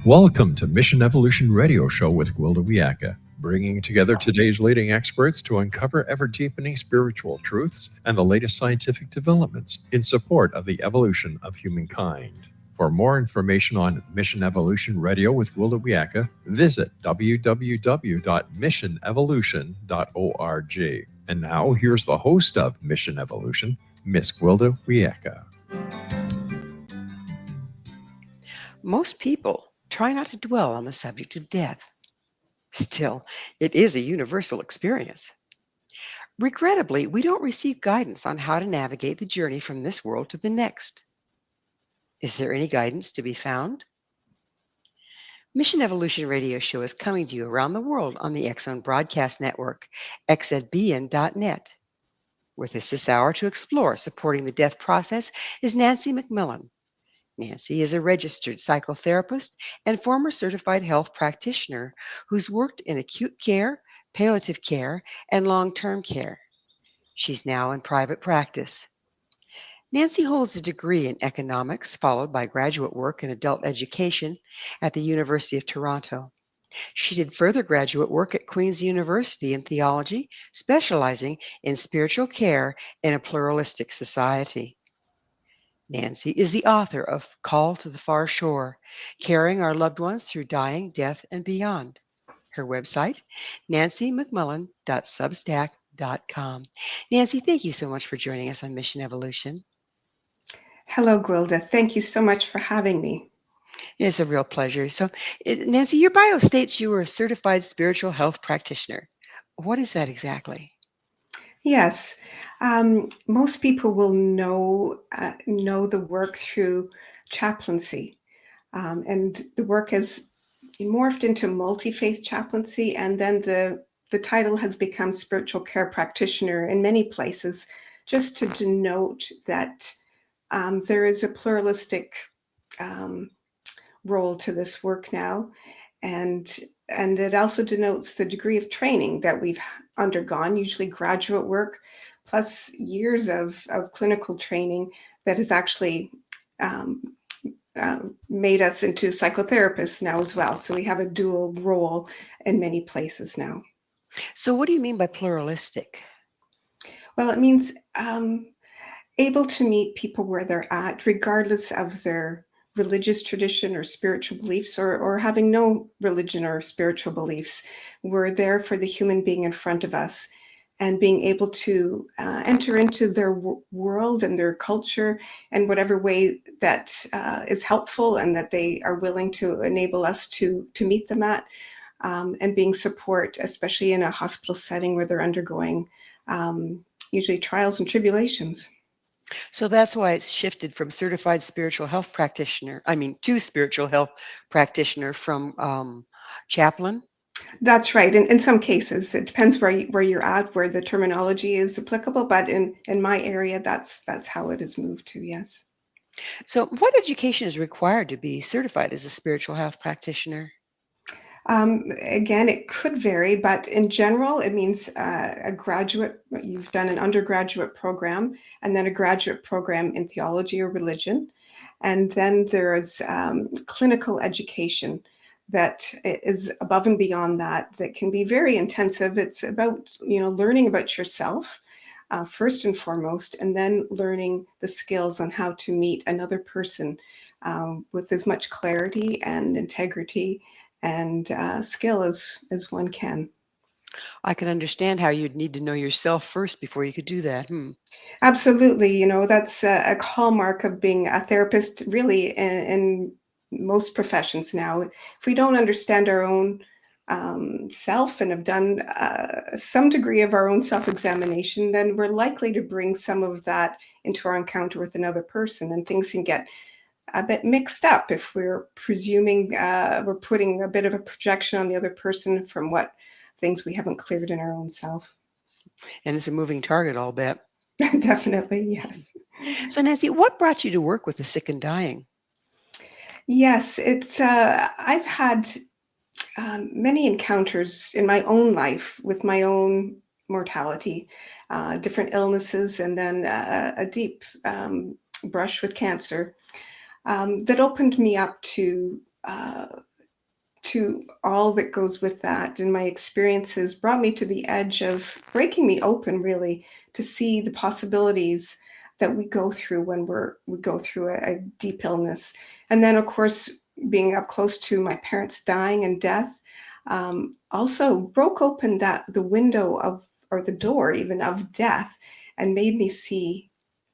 Welcome to Mission Evolution Radio Show with Gwilda Wiyaka, bringing together today's leading experts to uncover ever-deepening spiritual truths and the latest scientific developments in support of the evolution of humankind. For more information on Mission Evolution Radio with Gwilda Wiyaka, visit www.missionevolution.org. And now, here's the host of Mission Evolution, Miss Gwilda Wiyaka. Most people try not to dwell on the subject of death. Still, it is a universal experience. Regrettably, we don't receive guidance on how to navigate the journey from this world to the next. Is there any guidance to be found? Mission Evolution Radio Show is coming to you around the world on the X-Zone Broadcast Network, xzbn.net. With us this hour to explore supporting the death process is Nancy MacMILLAN. Nancy is a registered psychotherapist and former certified health practitioner who's worked in acute care, palliative care, and long-term care. She's now in private practice. Nancy holds a degree in economics, followed by graduate work in adult education at the University of Toronto. She did further graduate work at Queen's University in Theology, specializing in spiritual care in a pluralistic society. Nancy is the author of Call to the Far Shore, Carrying Our Loved Ones Through Dying, Death, and Beyond. Her website, nancymacmillan.substack.com. Nancy, thank you so much for joining us on Mission Evolution. Hello, Gwilda. Thank you so much for having me. It's a real pleasure. So, Nancy, your bio states you were a certified spiritual health practitioner. What is that exactly? Yes, most people will know the work through chaplaincy, and the work has morphed into multi-faith chaplaincy, and then the title has become spiritual care practitioner in many places, just to denote that there is a pluralistic role to this work now, and it also denotes the degree of training that we've undergone, usually graduate work, plus years of clinical training that has actually made us into psychotherapists now as well. So we have a dual role in many places now. So what do you mean by pluralistic? Well, it means able to meet people where they're at, regardless of their religious tradition or spiritual beliefs, or having no religion or spiritual beliefs. We're there for the human being in front of us, and being able to enter into their world and their culture in whatever way that is helpful and that they are willing to enable us to meet them at, and being support, especially in a hospital setting where they're undergoing usually trials and tribulations. So that's why it's shifted from certified spiritual health practitioner, to spiritual health practitioner from chaplain? That's right. In some cases, it depends where you're at, where the terminology is applicable. But in my area, that's how it has moved to, yes. So what education is required to be certified as a spiritual health practitioner? Again, it could vary, but in general, it means a graduate, you've done an undergraduate program, and then a graduate program in theology or religion. And then there is clinical education that is above and beyond that can be very intensive. It's about, learning about yourself first and foremost, and then learning the skills on how to meet another person with as much clarity and integrity and skill as one can. I can understand how you'd need to know yourself first before you could do that. Absolutely. That's a hallmark of being a therapist, really, in most professions now. If we don't understand our own self and have done some degree of our own self-examination, then we're likely to bring some of that into our encounter with another person, and things can get a bit mixed up if we're presuming we're putting a bit of a projection on the other person from what things we haven't cleared in our own self. And it's a moving target, I'll bet. Definitely, yes. So Nancy, what brought you to work with the sick and dying? Yes, it's I've had many encounters in my own life with my own mortality, different illnesses, and then a deep brush with cancer that opened me up to to all that goes with that, and my experiences brought me to the edge of breaking me open, really, to see the possibilities that we go through when we go through a deep illness. And then, of course, being up close to my parents dying and death, also broke open the window of, or the door even, of death, and made me see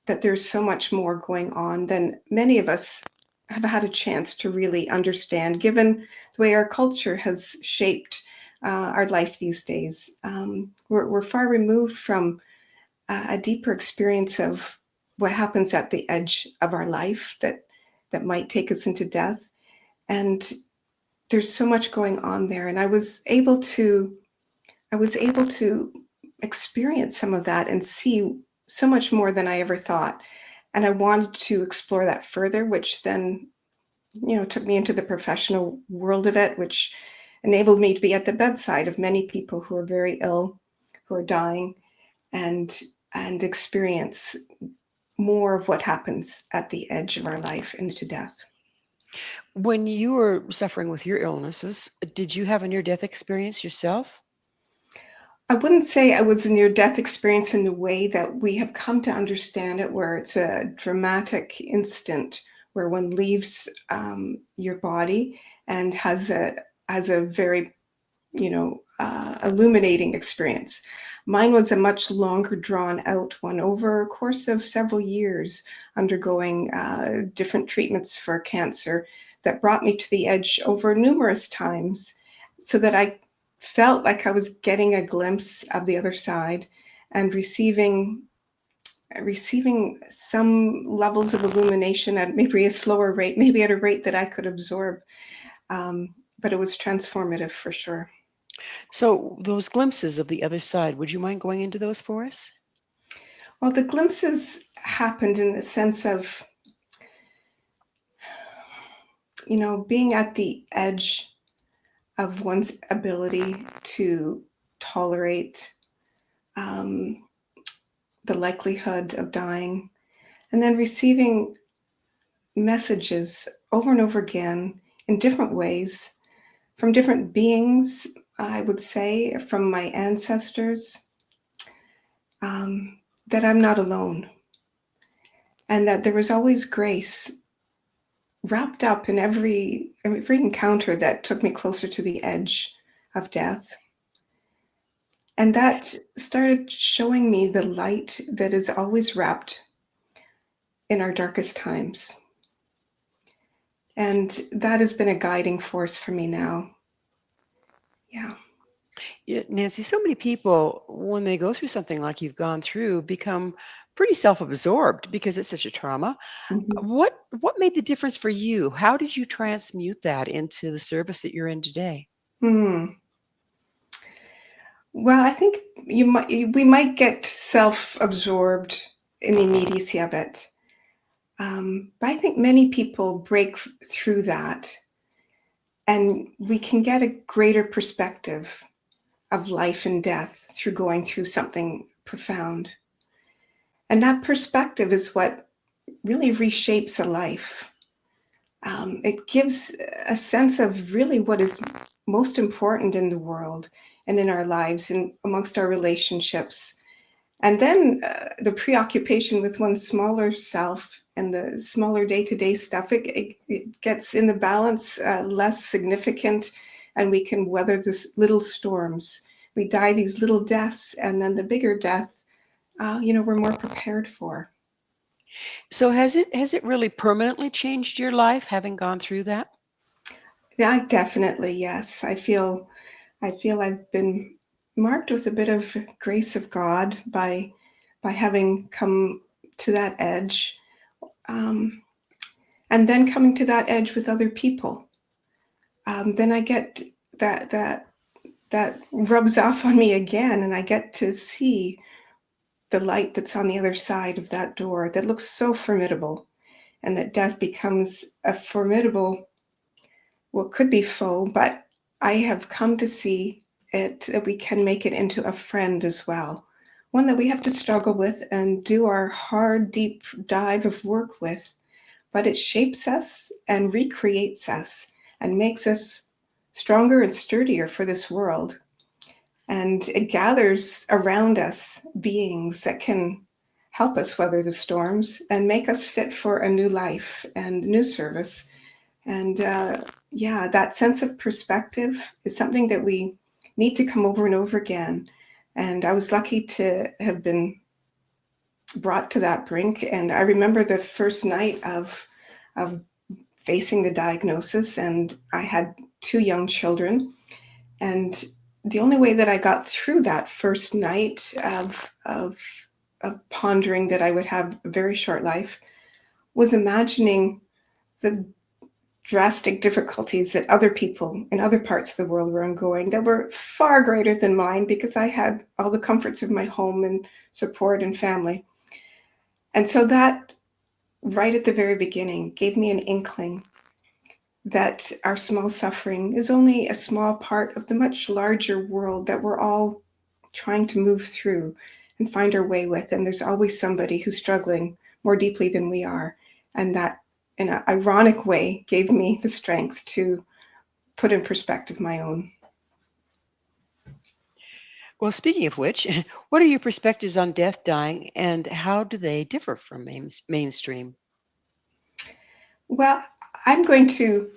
that there's so much more going on than many of us have had a chance to really understand, given the way our culture has shaped our life these days. We're far removed from a deeper experience of what happens at the edge of our life that might take us into death. And there's so much going on there. And I was able to experience some of that and see so much more than I ever thought. And I wanted to explore that further, which then, took me into the professional world of it, which enabled me to be at the bedside of many people who are very ill, who are dying, and experience more of what happens at the edge of our life into death. When you were suffering with your illnesses, did you have a near-death experience yourself? I wouldn't say I was a near-death experience in the way that we have come to understand it, where it's a dramatic instant where one leaves your body and has a very, illuminating experience. Mine was a much longer drawn out one over a course of several years, undergoing different treatments for cancer that brought me to the edge over numerous times, so that I felt like I was getting a glimpse of the other side and receiving some levels of illumination at maybe a slower rate, maybe at a rate that I could absorb. But it was transformative for sure. So those glimpses of the other side, would you mind going into those for us? Well, the glimpses happened in the sense of, being at the edge of one's ability to tolerate the likelihood of dying, and then receiving messages over and over again in different ways from different beings, I would say, from my ancestors, that I'm not alone, and that there was always grace wrapped up in every encounter that took me closer to the edge of death. And that started showing me the light that is always wrapped in our darkest times. And that has been a guiding force for me now. Yeah. Yeah, Nancy, so many people, when they go through something like you've gone through, become pretty self-absorbed because it's such a trauma. Mhm. What made the difference for you? How did you transmute that into the service that you're in today? Hmm. Well, I think we might get self-absorbed in the immediacy of it. But I think many people break through that, and we can get a greater perspective of life and death through going through something profound. And that perspective is what really reshapes a life. It gives a sense of really what is most important in the world and in our lives and amongst our relationships. And then the preoccupation with one's smaller self and the smaller day-to-day stuff, it gets in the balance less significant, and we can weather this little storms. We die these little deaths, and then the bigger death, we're more prepared for. So has it really permanently changed your life having gone through that? Yeah, definitely, yes. I feel I've been marked with a bit of grace of God by having come to that edge, um, and then coming to that edge with other people. Then I get that rubs off on me again, and I get to see the light that's on the other side of that door that looks so formidable, and that death becomes a formidable, what could be foe, but I have come to see it, that we can make it into a friend as well. One that we have to struggle with and do our hard, deep dive of work with, but it shapes us and recreates us and makes us stronger and sturdier for this world. And it gathers around us beings that can help us weather the storms and make us fit for a new life and new service. And yeah, that sense of perspective is something that we need to come over and over again. And I was lucky to have been brought to that brink. And I remember the first night of facing the diagnosis, and I had 2 young children. And the only way that I got through that first night of pondering that I would have a very short life was imagining the drastic difficulties that other people in other parts of the world were ongoing that were far greater than mine, because I had all the comforts of my home and support and family. And so that, right at the very beginning, gave me an inkling that our small suffering is only a small part of the much larger world that we're all trying to move through and find our way with. And there's always somebody who's struggling more deeply than we are. And that, in an ironic way, gave me the strength to put in perspective my own. Well, speaking of which, what are your perspectives on death, dying, and how do they differ from mainstream? Well, I'm going to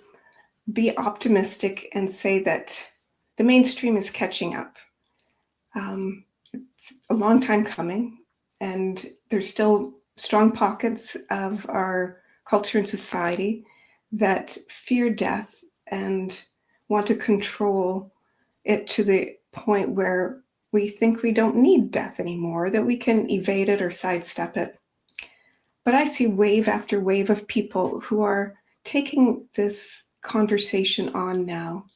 be optimistic and say that the mainstream is catching up. It's a long time coming, and there's still strong pockets of our culture and society that fear death and want to control it to the point where we think we don't need death anymore, that we can evade it or sidestep it. But I see wave after wave of people who are taking this conversation on now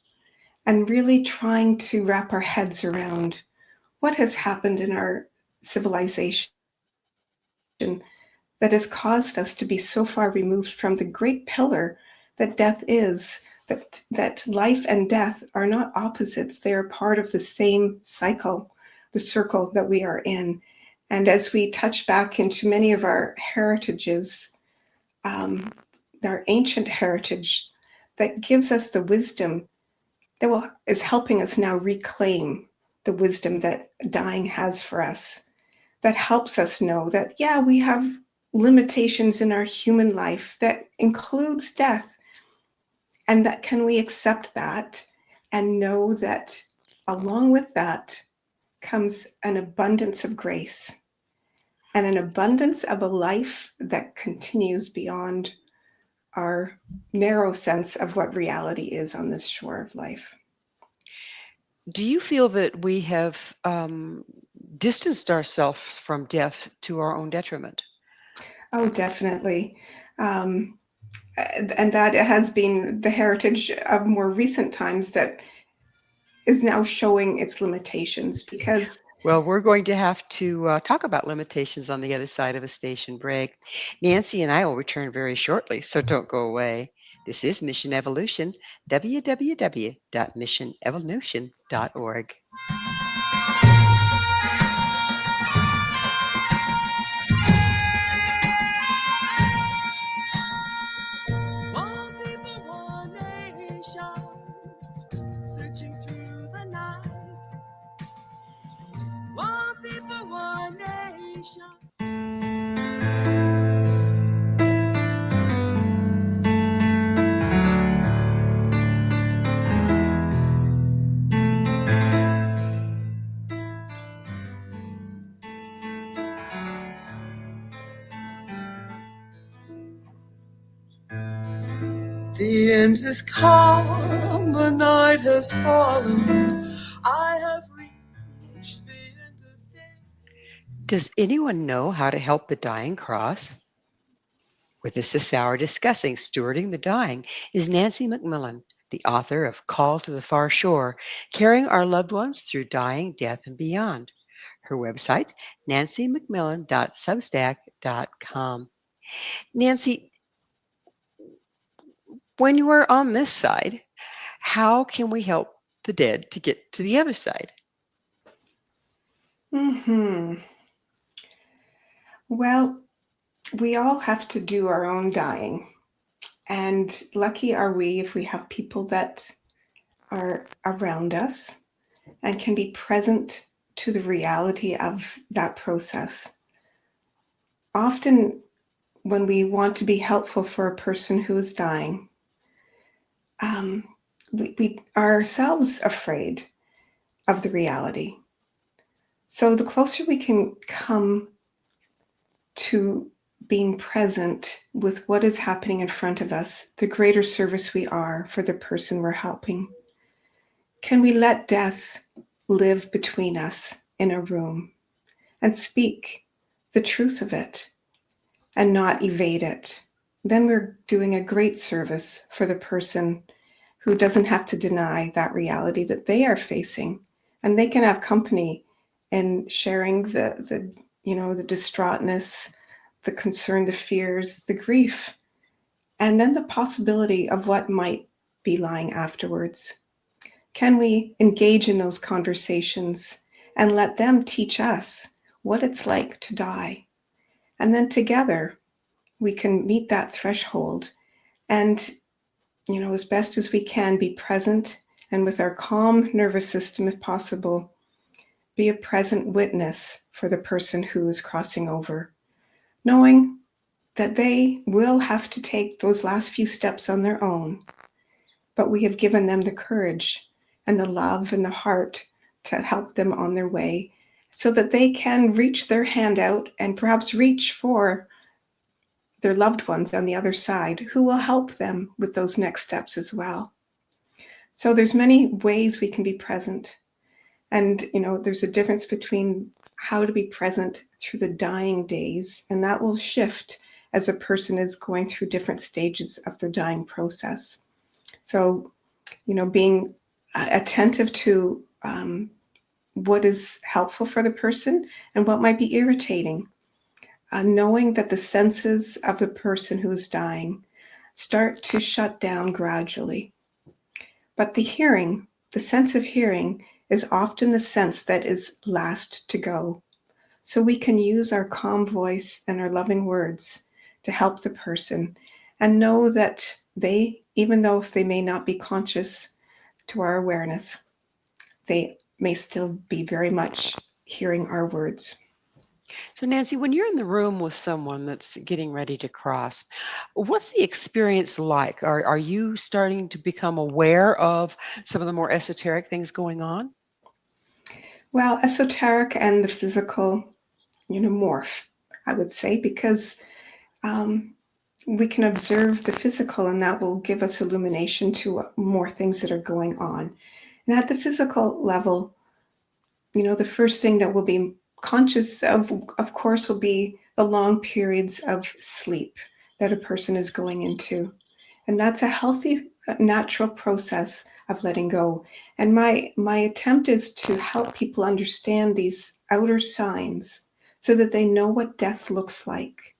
and really trying to wrap our heads around what has happened in our civilization that has caused us to be so far removed from the great pillar that death is, that life and death are not opposites. They are part of the same cycle, the circle that we are in. And as we touch back into many of our heritages, our ancient heritage that gives us the wisdom that is helping us now reclaim the wisdom that dying has for us, that helps us know that, yeah, we have limitations in our human life that includes death, and that can we accept that and know that along with that comes an abundance of grace and an abundance of a life that continues beyond our narrow sense of what reality is on this shore of life. Do you feel that we have distanced ourselves from death to our own detriment? Oh, definitely. And that has been the heritage of more recent times that is now showing its limitations, because Well, we're going to have to talk about limitations on the other side of a station break. Nancy and I will return very shortly, so don't go away. This is Mission Evolution, www.missionevolution.org. One people, one nation, searching through the night. One people, one nation. The end has come, the night has fallen. I have reached the end of day. Does anyone know how to help the dying cross? With us this hour discussing stewarding the dying is Nancy MacMILLAN, the author of Call to the Far Shore, Carrying Our Loved Ones Through Dying, Death, and Beyond. Her website, nancymacmillan.substack.com. Nancy, when you are on this side, how can we help the dead to get to the other side? Well, we all have to do our own dying. And lucky are we if we have people that are around us and can be present to the reality of that process. Often, when we want to be helpful for a person who is dying, we are ourselves afraid of the reality. So the closer we can come to being present with what is happening in front of us, the greater service we are for the person we're helping. Can we let death live between us in a room and speak the truth of it and not evade it? Then we're doing a great service for the person who doesn't have to deny that reality that they are facing, and they can have company in sharing the distraughtness, the concern, the fears, the grief, and then the possibility of what might be lying afterwards. Can we engage in those conversations and let them teach us what it's like to die? And then together we can meet that threshold and, as best as we can, be present, and with our calm nervous system, if possible, be a present witness for the person who is crossing over, knowing that they will have to take those last few steps on their own, but we have given them the courage and the love and the heart to help them on their way so that they can reach their hand out and perhaps reach for their loved ones on the other side who will help them with those next steps as well. So there's many ways we can be present. And, there's a difference between how to be present through the dying days, and that will shift as a person is going through different stages of their dying process. So, being attentive to what is helpful for the person and what might be irritating. Knowing that the senses of the person who is dying start to shut down gradually. But the sense of hearing is often the sense that is last to go. So we can use our calm voice and our loving words to help the person and know that they, even though if they may not be conscious to our awareness, they may still be very much hearing our words. So, Nancy, when you're in the room with someone that's getting ready to cross, what's the experience like? Are you starting to become aware of some of the more esoteric things going on? Well, esoteric and the physical, morph, I would say, because we can observe the physical and that will give us illumination to more things that are going on. And at the physical level, the first thing that we'll be conscious of course, will be the long periods of sleep that a person is going into. And that's a healthy, natural process of letting go. And my attempt is to help people understand these outer signs so that they know what death looks like,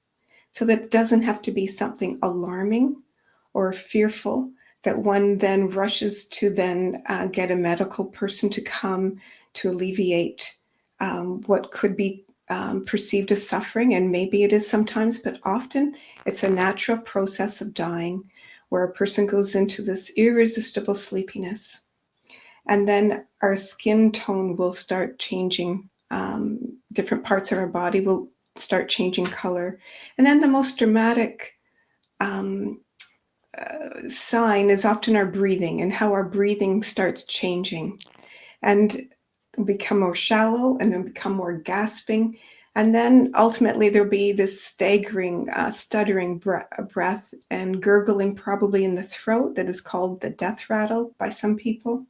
so that it doesn't have to be something alarming or fearful that one then rushes to then get a medical person to come to alleviate what could be perceived as suffering. And maybe it is sometimes, but often it's a natural process of dying where a person goes into this irresistible sleepiness. And then our skin tone will start changing. Different parts of our body will start changing color. And then the most dramatic sign is often our breathing and how our breathing starts changing and become more shallow and then become more gasping. And then ultimately there'll be this staggering, stuttering breath and gurgling probably in the throat that is called the death rattle by some people.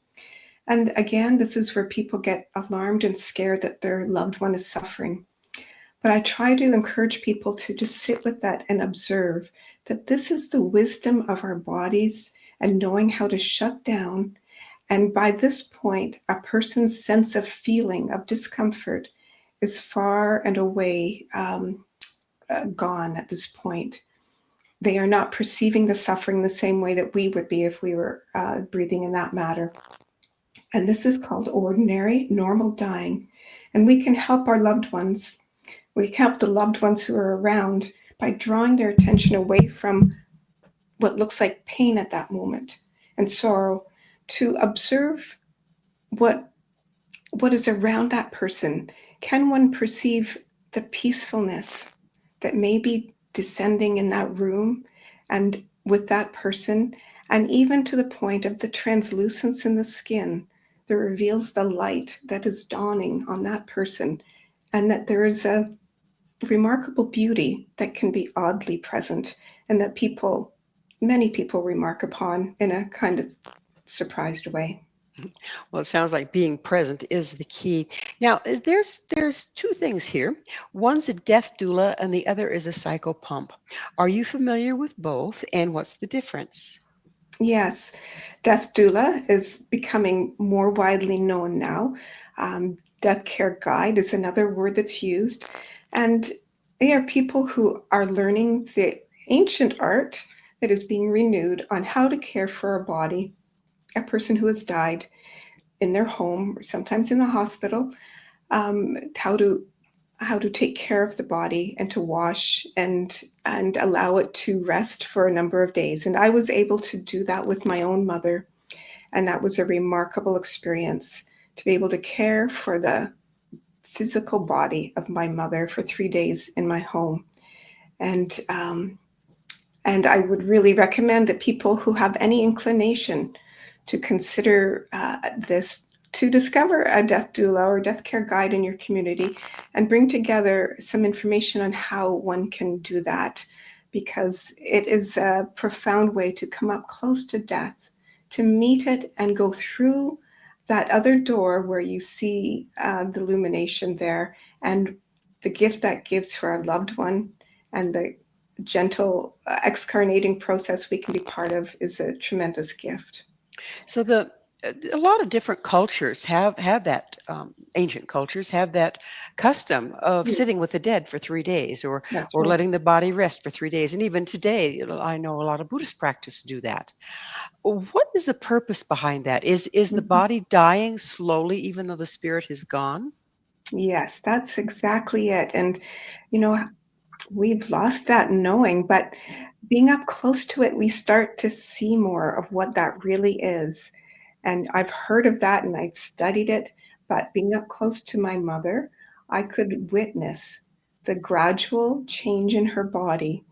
And again, this is where people get alarmed and scared that their loved one is suffering. But I try to encourage people to just sit with that and observe that this is the wisdom of our bodies and knowing how to shut down. And by this point, a person's sense of feeling of discomfort is far and away gone at this point. They are not perceiving the suffering the same way that we would be if we were breathing in that matter. And this is called ordinary, normal dying. And we can help our loved ones. We can help the loved ones who are around by drawing their attention away from what looks like pain at that moment and sorrow to observe what is around that person. Can one perceive the peacefulness that may be descending in that room and with that person, and even to the point of the translucence in the skin that reveals the light that is dawning on that person, and that there is a remarkable beauty that can be oddly present, and that many people remark upon in a kind of surprised way. Well, it sounds like being present is the key. Now, there's two things here. One's a death doula, and the other is a psychopump. Are you familiar with both, and what's the difference? Yes, death doula is becoming more widely known now. Death care guide is another word that's used. And they are people who are learning the ancient art that is being renewed on how to care for a body, a person who has died in their home, or sometimes in the hospital, how to take care of the body and to wash and allow it to rest for a number of days. And I was able to do that with my own mother, and that was a remarkable experience, to be able to care for the physical body of my mother for 3 days in my home. And I would really recommend that people who have any inclination to consider this, to discover a death doula or death care guide in your community and bring together some information on how one can do that, because it is a profound way to come up close to death, to meet it and go through that other door where you see the illumination there, and the gift that gives for our loved one, and the gentle excarnating process we can be part of is a tremendous gift. So a lot of different cultures have that ancient cultures have that custom of Mm, sitting with the dead for 3 days, that's or right. letting the body rest for 3 days. And even today, I know a lot of Buddhist practice do that. What is the purpose behind that? Is the Mhm. body dying slowly even though the spirit is gone? Yes, that's exactly it. And, you know, we've lost that knowing, but being up close to it, we start to see more of what that really is. And I've heard of that and I've studied it, but being up close to my mother, I could witness the gradual change in her body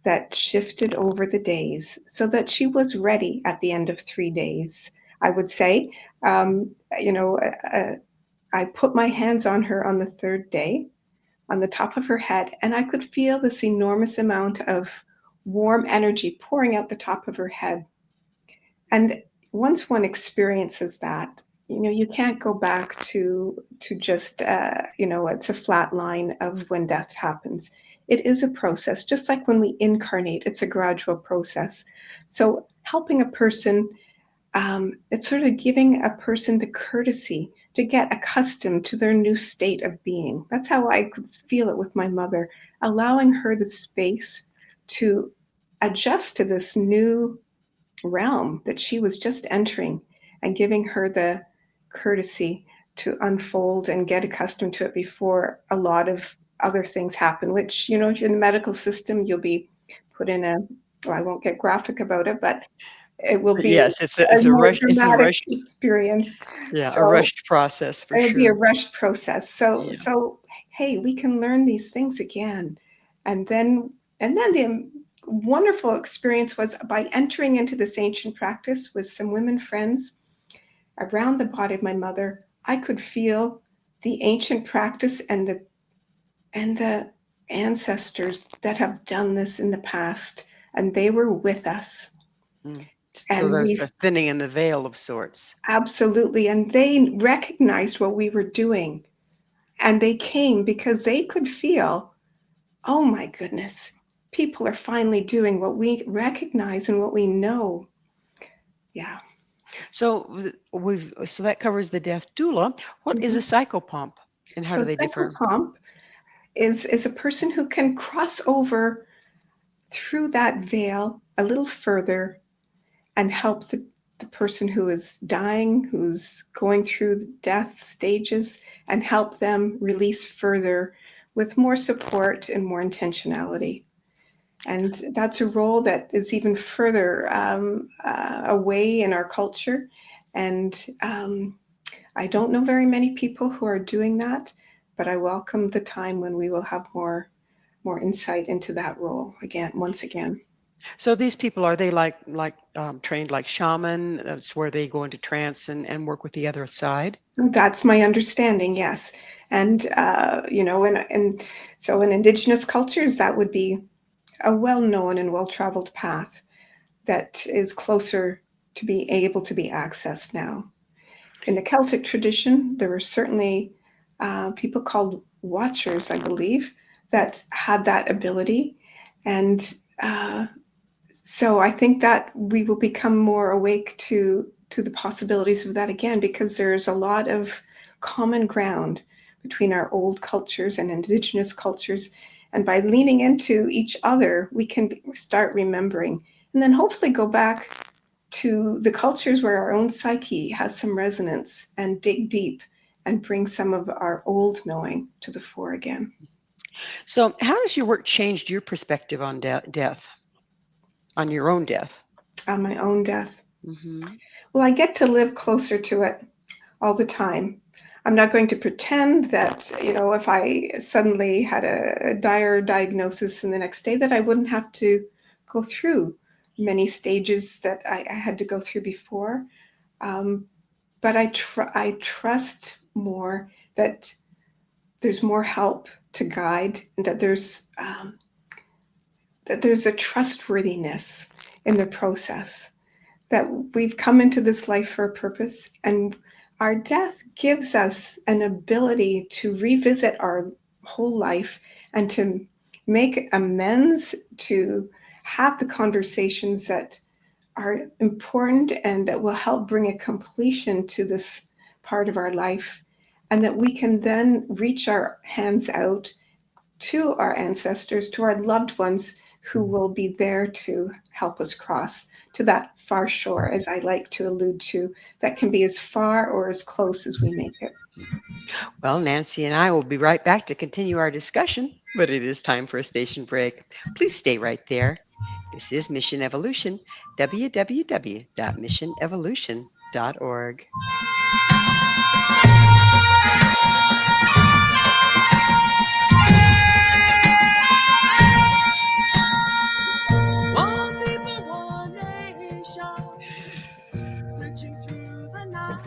that shifted over the days so that she was ready at the end of 3 days. I would say, you know, I put my hands on her on the third day, on the top of her head, and I could feel this enormous amount of warm energy pouring out the top of her head. And once one experiences that, you know, you can't go back to just you know, it's a flat line of when death happens. It is a process, just like when we incarnate, it's a gradual process. So helping a person, it's sort of giving a person the courtesy to get accustomed to their new state of being. That's how I could feel it with my mother, allowing her the space to adjust to this new realm that she was just entering, and giving her the courtesy to unfold and get accustomed to it before a lot of other things happen, which, you know, if you're in the medical system, you'll be put in a, well, I won't get graphic about it, but it will But be yes, a more it's a dramatic rush, experience. yeah, a So rushed process for it would be a sure. rushed process. So Yeah. hey, we can learn these things again. And then the wonderful experience was by entering into this ancient practice with some women friends around the body of my mother, I could feel the ancient practice and the ancestors that have done this in the past, and they were with us. Mm. So And there's we a thinning in the veil of sorts. absolutely, and they recognized what we were doing. And they came because they could feel, oh my goodness, people are finally doing what we recognize and what we know. Yeah. So that covers the death doula. What is a Mhm. psychopomp, and how So do they differ? psychopomp is a person who can cross over through that veil a little further and help the person who is dying, who's going through the death stages, and help them release further with more support and more intentionality. And that's a role that is even further away in our culture. And I don't know very many people who are doing that, but I welcome the time when we will have more insight into that role once again. So these people, are they trained like shaman? That's where they go into trance and work with the other side? That's my understanding, yes. And and so in indigenous cultures, that would be a well-known and well-traveled path that is closer to be able to be accessed now. In the Celtic tradition, there were certainly people called watchers, I believe, that had that ability. And so I think that we will become more awake to the possibilities of that again, because there's a lot of common ground between our old cultures and indigenous cultures. And by leaning into each other, we can start remembering and then hopefully go back to the cultures where our own psyche has some resonance and dig deep and bring some of our old knowing to the fore again. So how has your work changed your perspective on death, on your own death? On my own death. Hmm. Well, I get to live closer to it all the time. I'm not going to pretend that, if I suddenly had a dire diagnosis and the next day, that I wouldn't have to go through many stages that I had to go through before. But I trust more that there's more help to guide, and that there's a trustworthiness in the process, that we've come into this life for a purpose, and our death gives us an ability to revisit our whole life and to make amends, to have the conversations that are important and that will help bring a completion to this part of our life, and that we can then reach our hands out to our ancestors, to our loved ones who will be there to help us cross to that far shore, as I like to allude to, that can be as far or as close as we make it. Well, Nancy and I will be right back to continue our discussion, but it is time for a station break. Please stay right there. This is Mission Evolution, www.missionevolution.org. One people, one nation, searching through the night.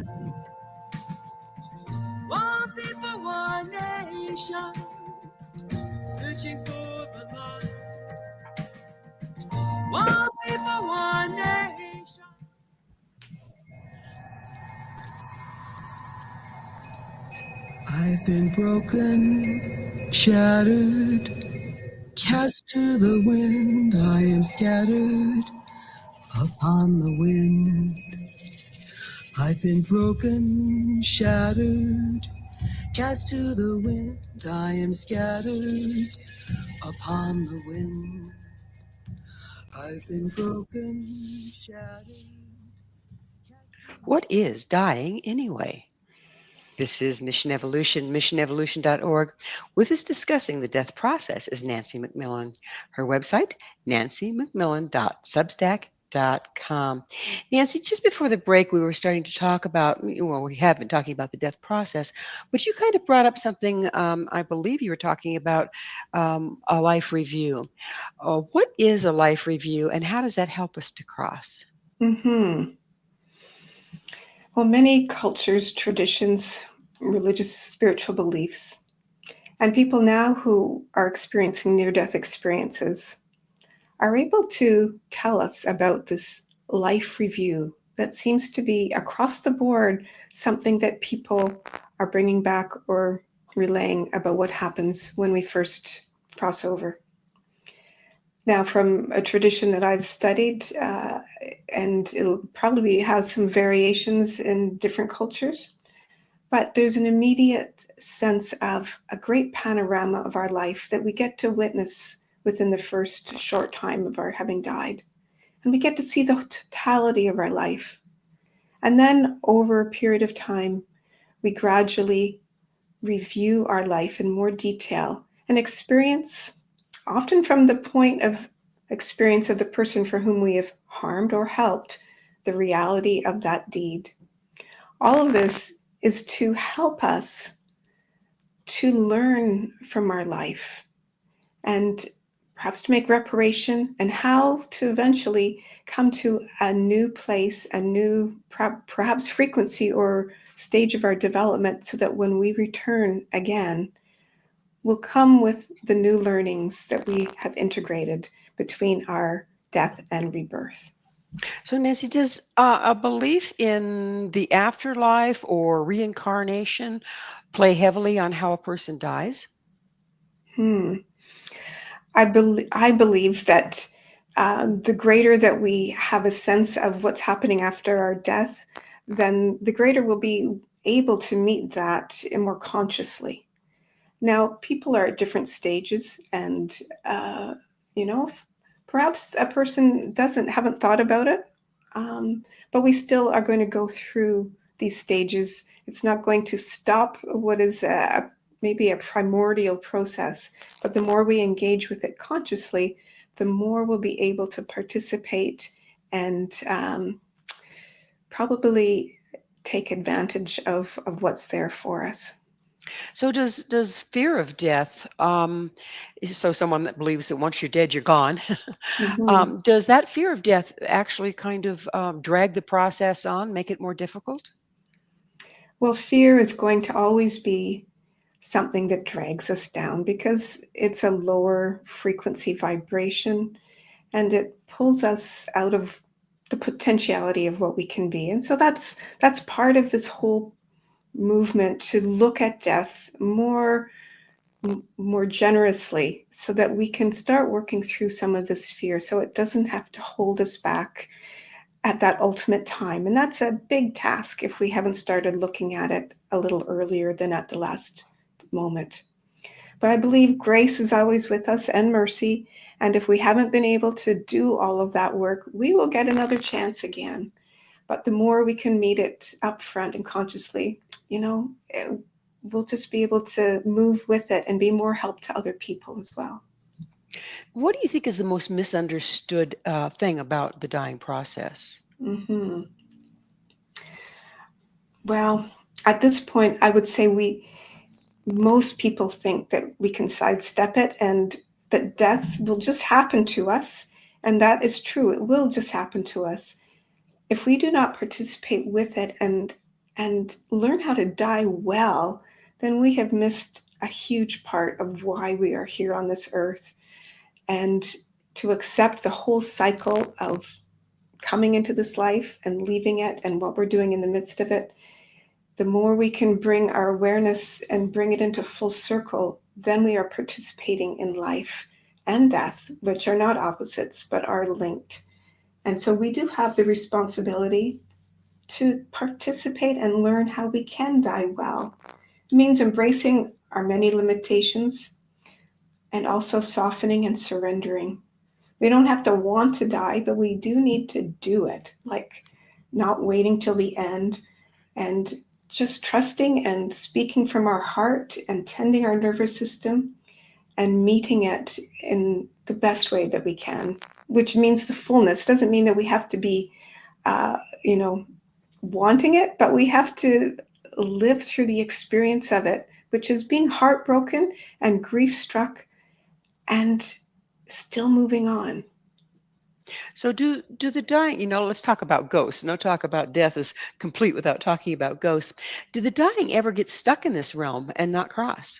One people, one nation, searching for the light. One people, one nation. I've been broken, shattered, cast to the wind. I am scattered upon the wind. I've been broken, shattered, cast to the wind. I am scattered upon the wind. I've been broken, shattered. What is dying anyway? This is Mission Evolution, missionevolution.org. With us discussing the death process is Nancy MacMillan. Her website, nancymacmillan.substack.com. Nancy, just before the break, we were starting to talk about, well, we have been talking about the death process, but you kind of brought up something, I believe you were talking about a life review. What is a life review, and how does that help us to cross? Mm-hmm. Well, many cultures, traditions, religious, spiritual beliefs, and people now who are experiencing near-death experiences are able to tell us about this life review that seems to be across the board something that people are bringing back or relaying about what happens when we first cross over. Now, from a tradition that I've studied, and it'll probably have some variations in different cultures, but there's an immediate sense of a great panorama of our life that we get to witness within the first short time of our having died. And we get to see the totality of our life. And then over a period of time, we gradually review our life in more detail and experience, often from the point of experience of the person for whom we have harmed or helped, the reality of that deed. All of this is to help us to learn from our life and perhaps to make reparation and how to eventually come to a new place, a new perhaps frequency or stage of our development, so that when we return again, we'll come with the new learnings that we have integrated between our death and rebirth. So, Nancy, does a belief in the afterlife or reincarnation play heavily on how a person dies? Hmm. I believe that the greater that we have a sense of what's happening after our death, then the greater we'll be able to meet that more consciously. Now, people are at different stages, and you know, perhaps a person haven't thought about it, but we still are going to go through these stages. It's not going to stop what is maybe a primordial process, but the more we engage with it consciously, the more we'll be able to participate and probably take advantage of what's there for us. So, does fear of death, so someone that believes that once you're dead, you're gone, Mhm. does that fear of death actually kind of drag the process on, make it more difficult? Well, fear is going to always be something that drags us down because it's a lower frequency vibration and it pulls us out of the potentiality of what we can be. And so that's part of this whole movement to look at death more generously so that we can start working through some of this fear so it doesn't have to hold us back at that ultimate time. And that's a big task if we haven't started looking at it a little earlier than at the last moment. But I believe grace is always with us and mercy. And if we haven't been able to do all of that work, we will get another chance again. But the more we can meet it up front and consciously, we'll just be able to move with it and be more help to other people as well. What do you think is the most misunderstood thing about the dying process? Hmm. Well, at this point, I would say most people think that we can sidestep it and that death will just happen to us. And that is true. It will just happen to us. If we do not participate with it and learn how to die well, then we have missed a huge part of why we are here on this earth. And to accept the whole cycle of coming into this life and leaving it and what we're doing in the midst of it, the more we can bring our awareness and bring it into full circle, then we are participating in life and death, which are not opposites, but are linked. And so we do have the responsibility to participate and learn how we can die well. It means embracing our many limitations and also softening and surrendering. We don't have to want to die, but we do need to do it, like not waiting till the end and just trusting and speaking from our heart and tending our nervous system and meeting it in the best way that we can, which means the fullness. Doesn't mean that we have to be, uh, you know, wanting it, but we have to live through the experience of it, which is being heartbroken and grief struck and still moving on. So, do the dying? Let's talk about ghosts. No talk about death is complete without talking about ghosts. Do the dying ever get stuck in this realm and not cross?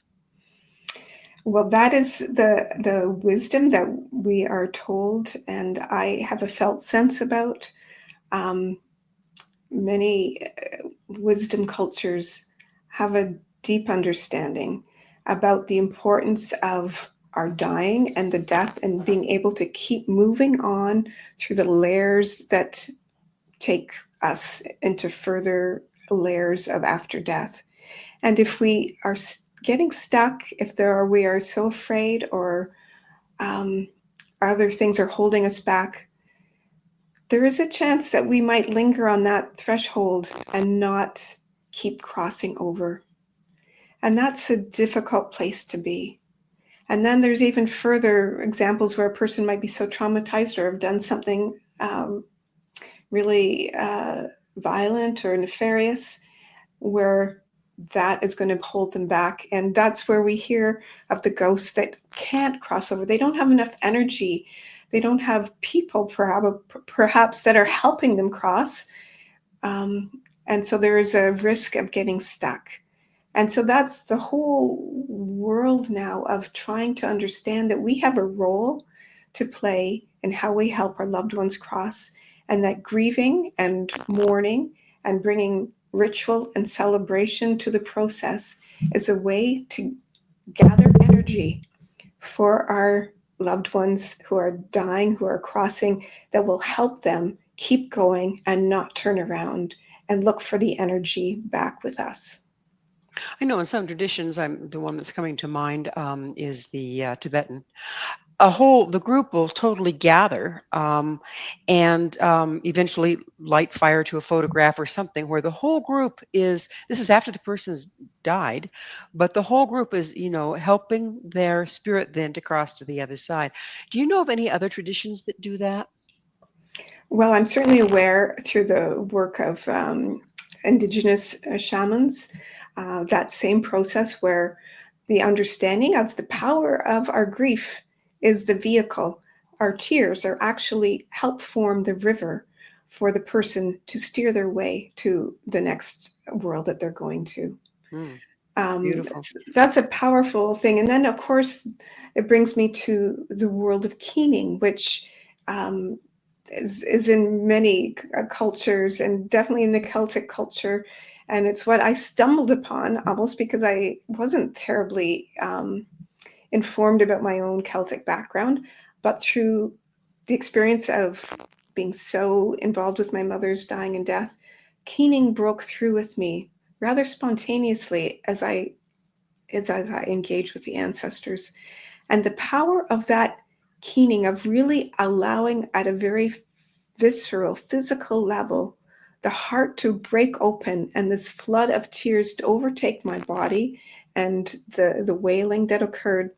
Well, that is the wisdom that we are told, and I have a felt sense about. Um, Many wisdom cultures have a deep understanding about the importance of our dying and the death and being able to keep moving on through the layers that take us into further layers of after death. And if we are getting stuck, we are so afraid or um, other things are holding us back, there is a chance that we might linger on that threshold and not keep crossing over. And that's a difficult place to be. And then there's even further examples where a person might be so traumatized or have done something really violent or nefarious where that is going to hold them back. And that's where we hear of the ghosts that can't cross over. They don't have enough energy. They don't have people perhaps that are helping them cross. And so there is a risk of getting stuck. And so that's the whole world now of trying to understand that we have a role to play in how we help our loved ones cross, and that grieving and mourning and bringing ritual and celebration to the process is a way to gather energy for our loved ones who are dying, who are crossing, that will help them keep going and not turn around and look for the energy back with us. I know in some traditions, the one that's coming to mind is the Tibetan. The group will totally gather and eventually light fire to a photograph or something where the whole group this is after the person's died, but the whole group is, helping their spirit then to cross to the other side. Do you know of any other traditions that do that? Well, I'm certainly aware through the work of indigenous shamans, that same process where the understanding of the power of our grief is the vehicle. Our tears are actually help form the river for the person to steer their way to the next world that they're going to. Beautiful. That's a powerful thing. And then, of course, it brings me to the world of keening, which is in many cultures, and definitely in the Celtic culture. And it's what I stumbled upon almost because I wasn't terribly informed about my own Celtic background, but through the experience of being so involved with my mother's dying and death, keening broke through with me rather spontaneously as I engaged with the ancestors. And the power of that keening, of really allowing at a very visceral, physical level, the heart to break open and this flood of tears to overtake my body, and the wailing that occurred,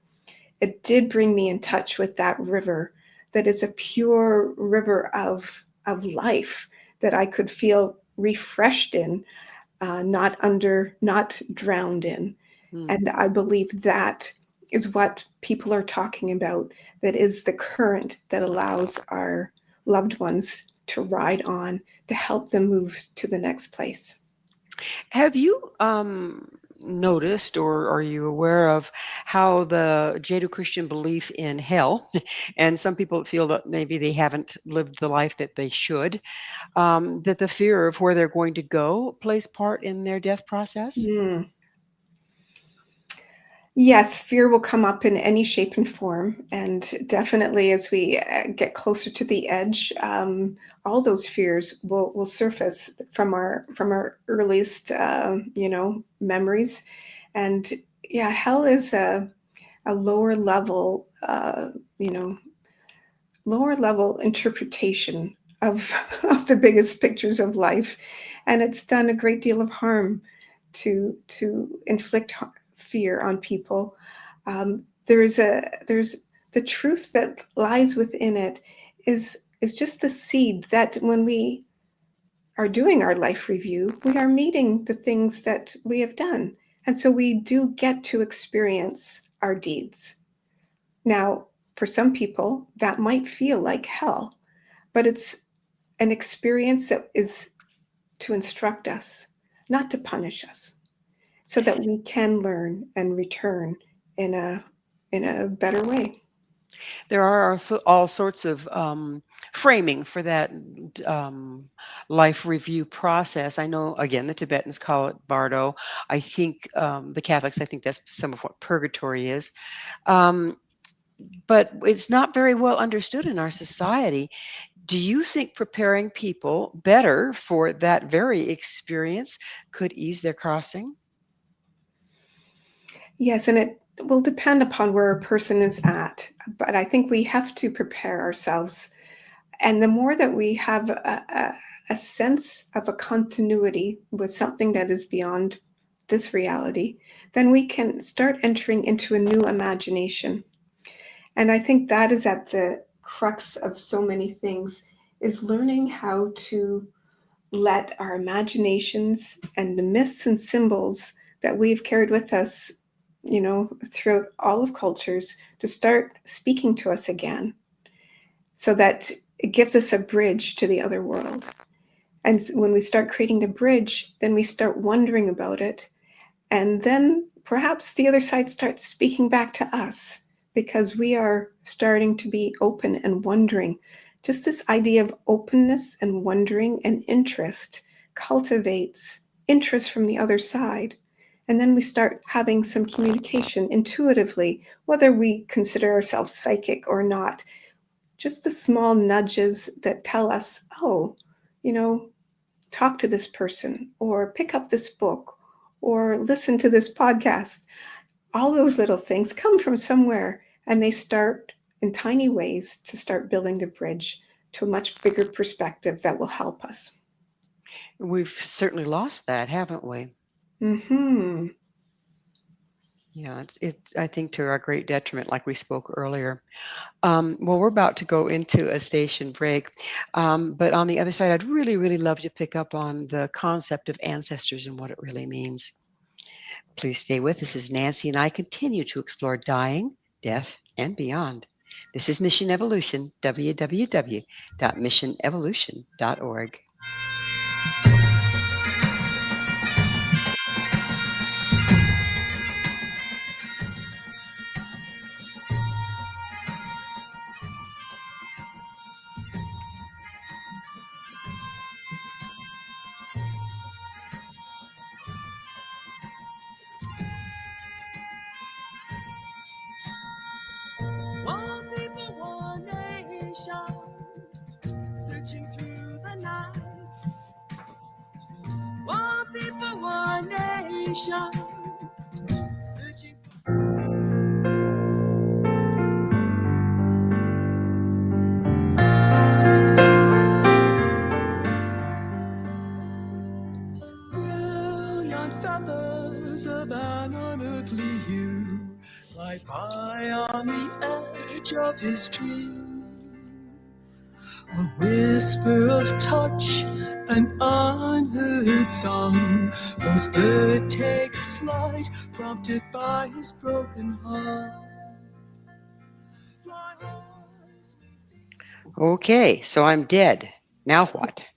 it did bring me in touch with that river that is a pure river of life that I could feel refreshed in, not drowned in. And I believe that is what people are talking about, that is the current that allows our loved ones to ride on, to help them move to the next place. Have you noticed, or are you aware of how the Judeo-Christian belief in hell, and some people feel that maybe they haven't lived the life that they should, that the fear of where they're going to go plays part in their death process? Yes, fear will come up in any shape and form. And definitely as we get closer to the edge, all those fears will surface from our earliest, memories. And yeah, hell is a lower level, lower level interpretation of, of the biggest pictures of life. And it's done a great deal of harm to inflict fear on people. There's the truth that lies within it is just the seed that when we are doing our life review, we are meeting the things that we have done. And so we do get to experience our deeds. Now, for some people, that might feel like hell, but it's an experience that is to instruct us, not to punish us, so that we can learn and return in a better way. There are also all sorts of framing for that life review process. I know, again, the Tibetans call it bardo. I think the Catholics, I think that's some of what purgatory is. But it's not very well understood in our society. Do you think preparing people better for that very experience could ease their crossing? Yes, and it will depend upon where a person is at, but I think we have to prepare ourselves. And the more that we have a sense of a continuity with something that is beyond this reality, then we can start entering into a new imagination. And I think that is at the crux of so many things, is learning how to let our imaginations and the myths and symbols that we've carried with us, throughout all of cultures, to start speaking to us again, so that it gives us a bridge to the other world. And when we start creating the bridge, then we start wondering about it. And then perhaps the other side starts speaking back to us, because we are starting to be open and wondering. Just this idea of openness and wondering and interest cultivates interest from the other side. And then we start having some communication intuitively, whether we consider ourselves psychic or not. Just the small nudges that tell us, oh, talk to this person, or pick up this book, or listen to this podcast. All those little things come from somewhere, and they start in tiny ways to start building the bridge to a much bigger perspective that will help us. We've certainly lost that, haven't we? Mm-hmm. Yeah, it's I think to our great detriment, like we spoke earlier. Well, we're about to go into a station break, but on the other side, I'd really, really love to pick up on the concept of ancestors and what it really means. Please stay with us as Nancy and I continue to explore dying, death, and beyond. This is Mission Evolution, www.missionevolution.org. One people, one nation, searching through the night. One people, one nation, searching. Brilliant feathers of an unearthly hue lie high on the edge of his dream. A whisper of touch, an unheard song. Those bird takes flight, prompted by his broken heart. Fly high, sweet things. Okay, so I'm dead. Now what?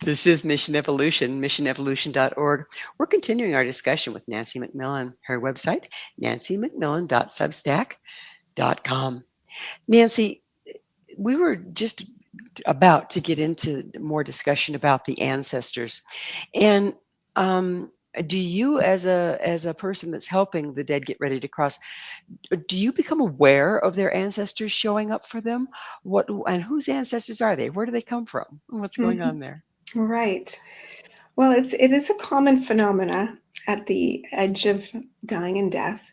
This is Mission Evolution, missionevolution.org. We're continuing our discussion with Nancy MacMILLAN. Her website, nancymacmillan.substack.com. Nancy, we were just about to get into more discussion about the ancestors. And do you, as a person that's helping the dead get ready to cross, do you become aware of their ancestors showing up for them? What and whose ancestors are they? Where do they come from? What's going on there? Right. Well, it is a common phenomena at the edge of dying and death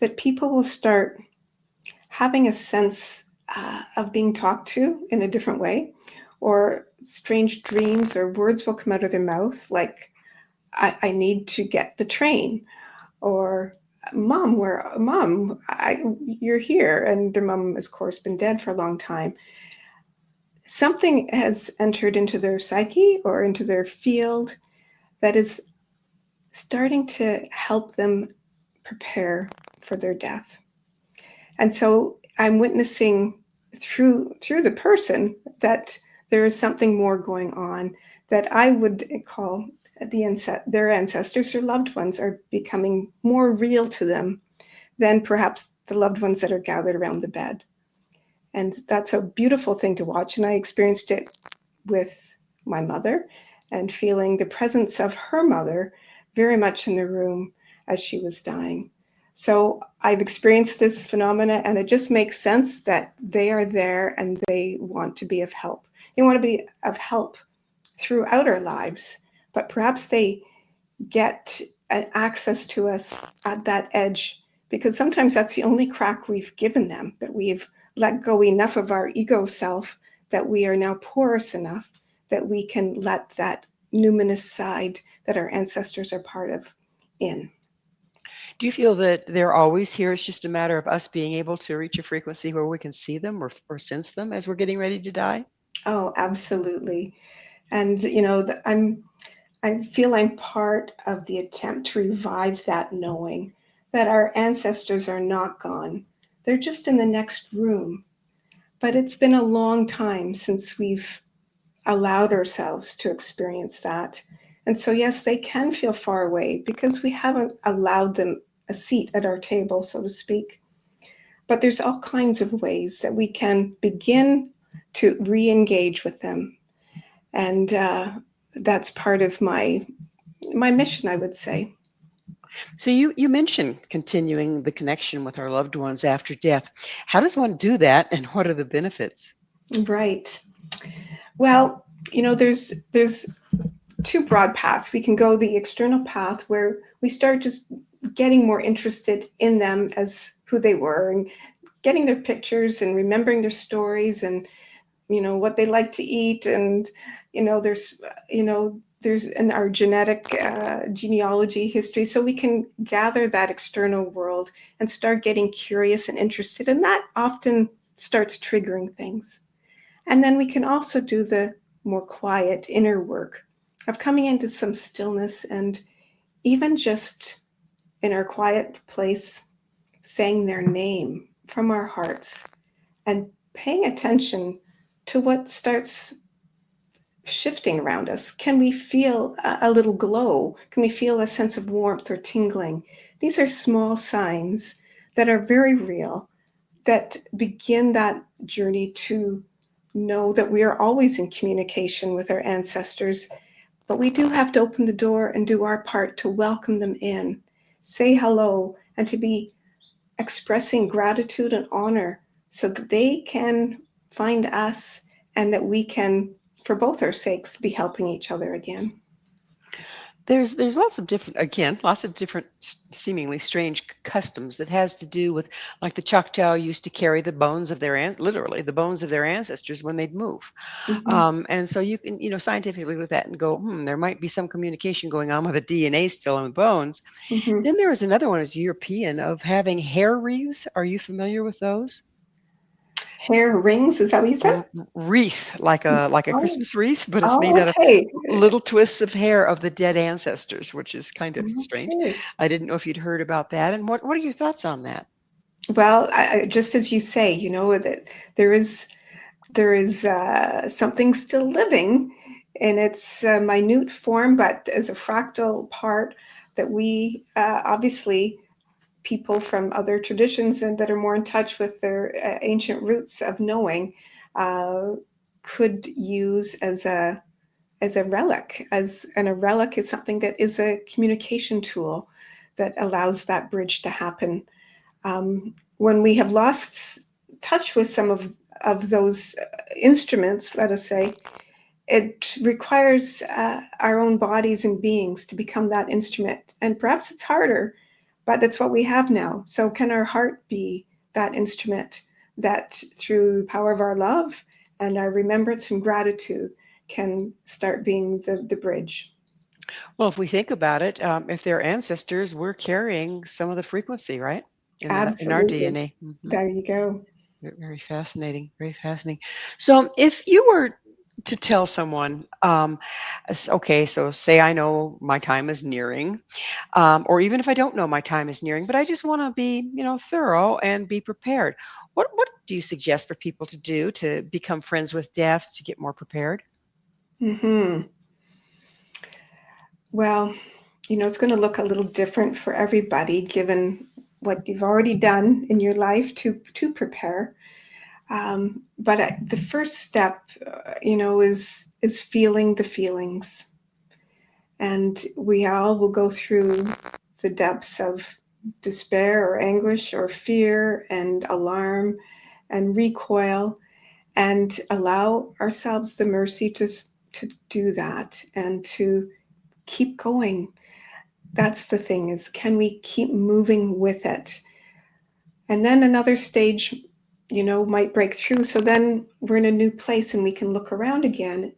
that people will start having a sense of being talked to in a different way, or strange dreams or words will come out of their mouth, like, I need to get the train, or mom, you're here. And their mom has, of course, been dead for a long time. Something has entered into their psyche or into their field that is starting to help them prepare for their death. And so I'm witnessing through the person that there is something more going on, that I would call their ancestors or loved ones are becoming more real to them than perhaps the loved ones that are gathered around the bed. And that's a beautiful thing to watch. And I experienced it with my mother, and feeling the presence of her mother very much in the room as she was dying. So I've experienced this phenomena, and it just makes sense that they are there and they want to be of help. They want to be of help throughout our lives, but perhaps they get access to us at that edge, because sometimes that's the only crack we've given them, that we've let go enough of our ego self that we are now porous enough that we can let that numinous side that our ancestors are part of in. Do you feel that they're always here? It's just a matter of us being able to reach a frequency where we can see them or sense them as we're getting ready to die? Oh, absolutely. And, I feel I'm part of the attempt to revive that knowing that our ancestors are not gone. They're just in the next room. But it's been a long time since we've allowed ourselves to experience that. And so, yes, they can feel far away because we haven't allowed them a seat at our table, so to speak. But there's all kinds of ways that we can begin to re-engage with them. And that's part of my mission, I would say. So you mentioned continuing the connection with our loved ones after death. How does one do that, and what are the benefits? Right. Well, there's two broad paths. We can go the external path where we start just getting more interested in them as who they were and getting their pictures and remembering their stories and what they like to eat, and there's in our genetic genealogy history, so we can gather that external world and start getting curious and interested, and that often starts triggering things. And then we can also do the more quiet inner work of coming into some stillness and even just in our quiet place saying their name from our hearts and paying attention to what starts shifting around us. Can we feel a little glow? Can we feel a sense of warmth or tingling? These are small signs that are very real, that begin that journey to know that we are always in communication with our ancestors, but we do have to open the door and do our part to welcome them in, say hello, and to be expressing gratitude and honor so that they can find us and that we can, for both our sakes, be helping each other again. There's lots of different seemingly strange customs that has to do with, like, the Choctaw used to carry the bones of literally the bones of their ancestors when they'd move. Mhm. And so you can, scientifically look at that and go, there might be some communication going on with the DNA still in the bones. Mhm. Then there was another one, as European, of having hair wreaths. Are you familiar with those? Hair rings, is that what you said? Wreath, like a Oh, Christmas wreath, but it's made oh, out of okay. little twists of hair of the dead ancestors, which is kind of strange. Okay. I didn't know if you'd heard about that, and what are your thoughts on that? Well, just as you say, that there is something still living in its minute form, but as a fractal part that we obviously people from other traditions and that are more in touch with their ancient roots of knowing uh, could use as a relic. And a relic is something that is a communication tool that allows that bridge to happen. When we have lost touch with some of those instruments, let us say, it requires our own bodies and beings to become that instrument. And perhaps it's harder, but that's what we have now. So can our heart be that instrument that through the power of our love and our remembrance and gratitude can start being the bridge? Well, if we think about it, if they're ancestors, we're carrying some of the frequency, right? In our Absolutely. DNA. There you go. Very fascinating. Very fascinating. So, if you were to tell someone, okay, so say I know my time is nearing, or even if I don't know my time is nearing, but I just want to be, thorough and be prepared. What do you suggest for people to do to become friends with death, to get more prepared? Hmm. Well, it's going to look a little different for everybody given what you've already done in your life to prepare. But the first step, is feeling the feelings, and we all will go through the depths of despair or anguish or fear and alarm and recoil, and allow ourselves the mercy to do that and to keep going. That's the thing, is can we keep moving with it? And then another stage, might break through. So then we're in a new place and we can look around again.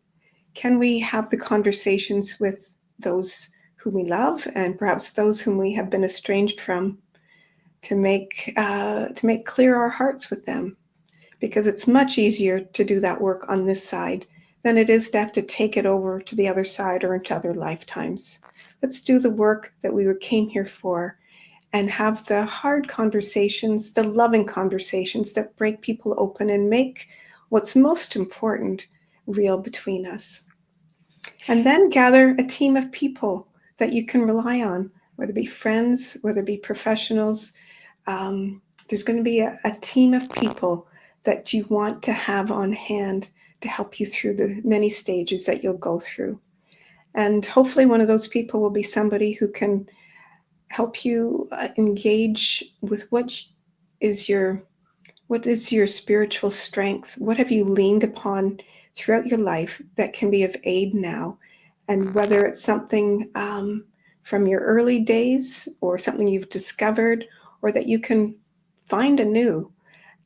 Can we have the conversations with those whom we love and perhaps those whom we have been estranged from to make clear our hearts with them? Because it's much easier to do that work on this side than it is to have to take it over to the other side or into other lifetimes. Let's do the work that we came here for and have the hard conversations, the loving conversations that break people open and make what's most important real between us. And then gather a team of people that you can rely on, whether it be friends, whether it be professionals. There's going to be a team of people that you want to have on hand to help you through the many stages that you'll go through. And hopefully one of those people will be somebody who can help you engage with what is your spiritual strength? What have you leaned upon throughout your life that can be of aid now? And whether it's something from your early days or something you've discovered or that you can find anew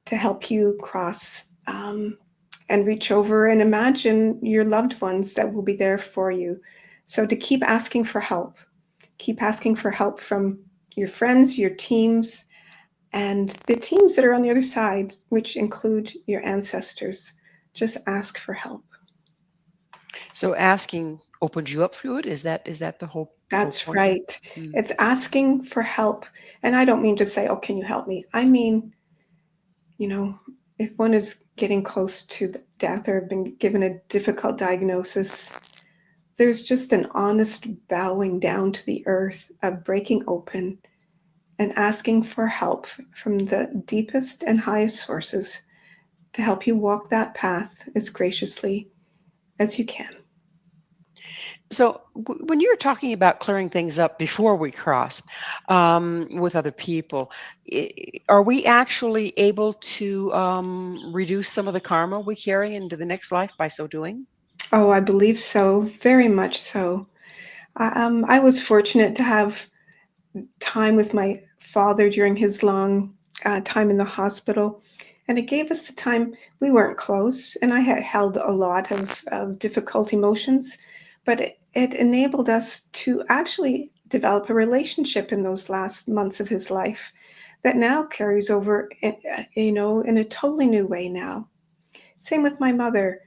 to help you cross and reach over and imagine your loved ones that will be there for you. So to keep asking for help. Keep asking for help from your friends, your teams, and the teams that are on the other side, which include your ancestors. Just ask for help. So asking opens you up through it? Is that the whole That's point? right. It's asking for help. And I don't mean to say, oh, can you help me? I mean, if one is getting close to death or been given a difficult diagnosis, there's just an honest bowing down to the earth, a breaking open, and asking for help from the deepest and highest sources to help you walk that path as graciously as you can. So when you're talking about clearing things up before we cross with other people, are we actually able to reduce some of the karma we carry into the next life by so doing? Oh, I believe so, very much so. I was fortunate to have time with my father during his long time in the hospital. And it gave us the time. We weren't close, and I had held a lot of difficult emotions, but it enabled us to actually develop a relationship in those last months of his life that now carries over, in a totally new way now. Same with my mother.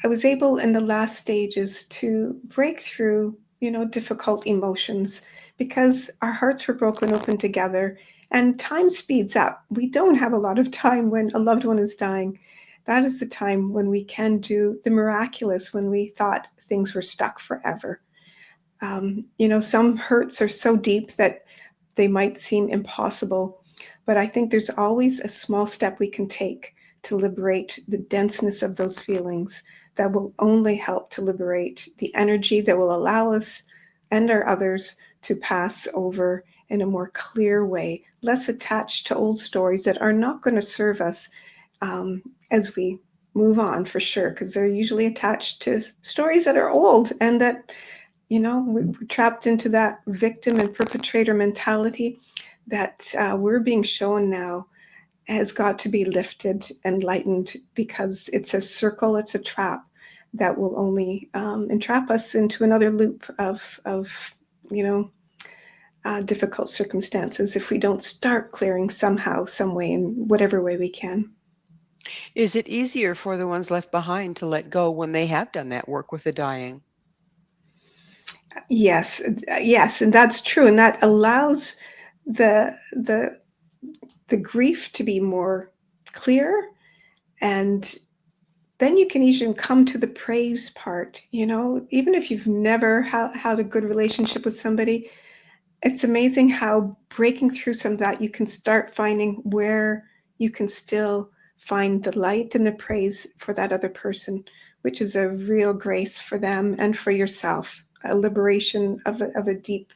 I was able in the last stages to break through, difficult emotions because our hearts were broken open together and time speeds up. We don't have a lot of time when a loved one is dying. That is the time when we can do the miraculous when we thought things were stuck forever. Some hurts are so deep that they might seem impossible, but I think there's always a small step we can take to liberate the denseness of those feelings that will only help to liberate the energy that will allow us and our others to pass over in a more clear way, less attached to old stories that are not going to serve us as we move on, for sure, because they're usually attached to stories that are old and that, we're trapped into that victim and perpetrator mentality that we're being shown now has got to be lifted and lightened because it's a circle, it's a trap that will only entrap us into another loop of difficult circumstances if we don't start clearing somehow, some way, in whatever way we can. Is it easier for the ones left behind to let go when they have done that work with the dying? Yes, and that's true, and that allows the grief to be more clear, and then you can even come to the praise part. Even if you've never had a good relationship with somebody, it's amazing how breaking through some of that, you can start finding where you can still find the light and the praise for that other person, which is a real grace for them and for yourself, a liberation of a deep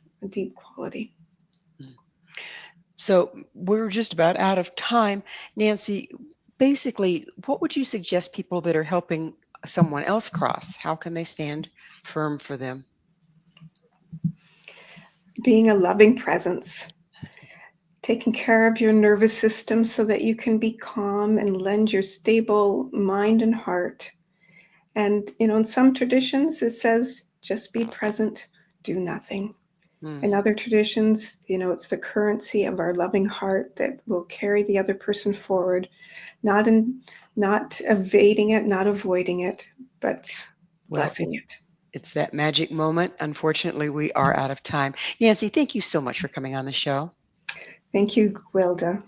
quality. So we're just about out of time. Nancy, basically, what would you suggest people that are helping someone else cross? How can they stand firm for them? Being a loving presence, taking care of your nervous system so that you can be calm and lend your stable mind and heart. And, in some traditions, it says, just be present, do nothing. In other traditions, it's the currency of our loving heart that will carry the other person forward, not evading it, not avoiding it, but Well, blessing it. it's that magic moment. Unfortunately, we are out of time. Nancy, thank you so much for coming on the show. Thank you, Gwilda.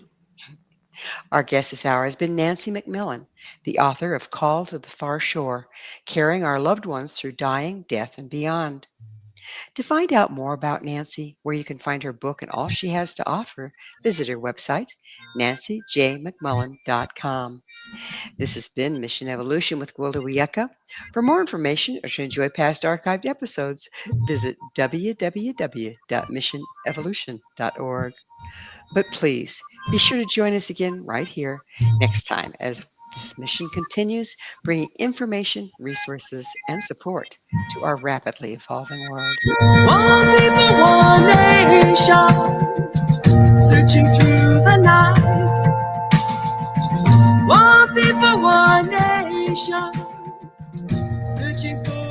Our guest this hour has been Nancy MacMILLAN, the author of Call to the Far Shore, Carrying Our Loved Ones Through Dying, Death, and Beyond. To find out more about Nancy, where you can find her book and all she has to offer, visit her website, nancyjmcmullan.com. This has been Mission Evolution with Gwilda Wiyaka. For more information or to enjoy past archived episodes, visit www.missionevolution.org. But please be sure to join us again right here next time as this mission continues, bringing information, resources, and support to our rapidly evolving world. One people, one nation, searching through the night. One people, one nation, searching for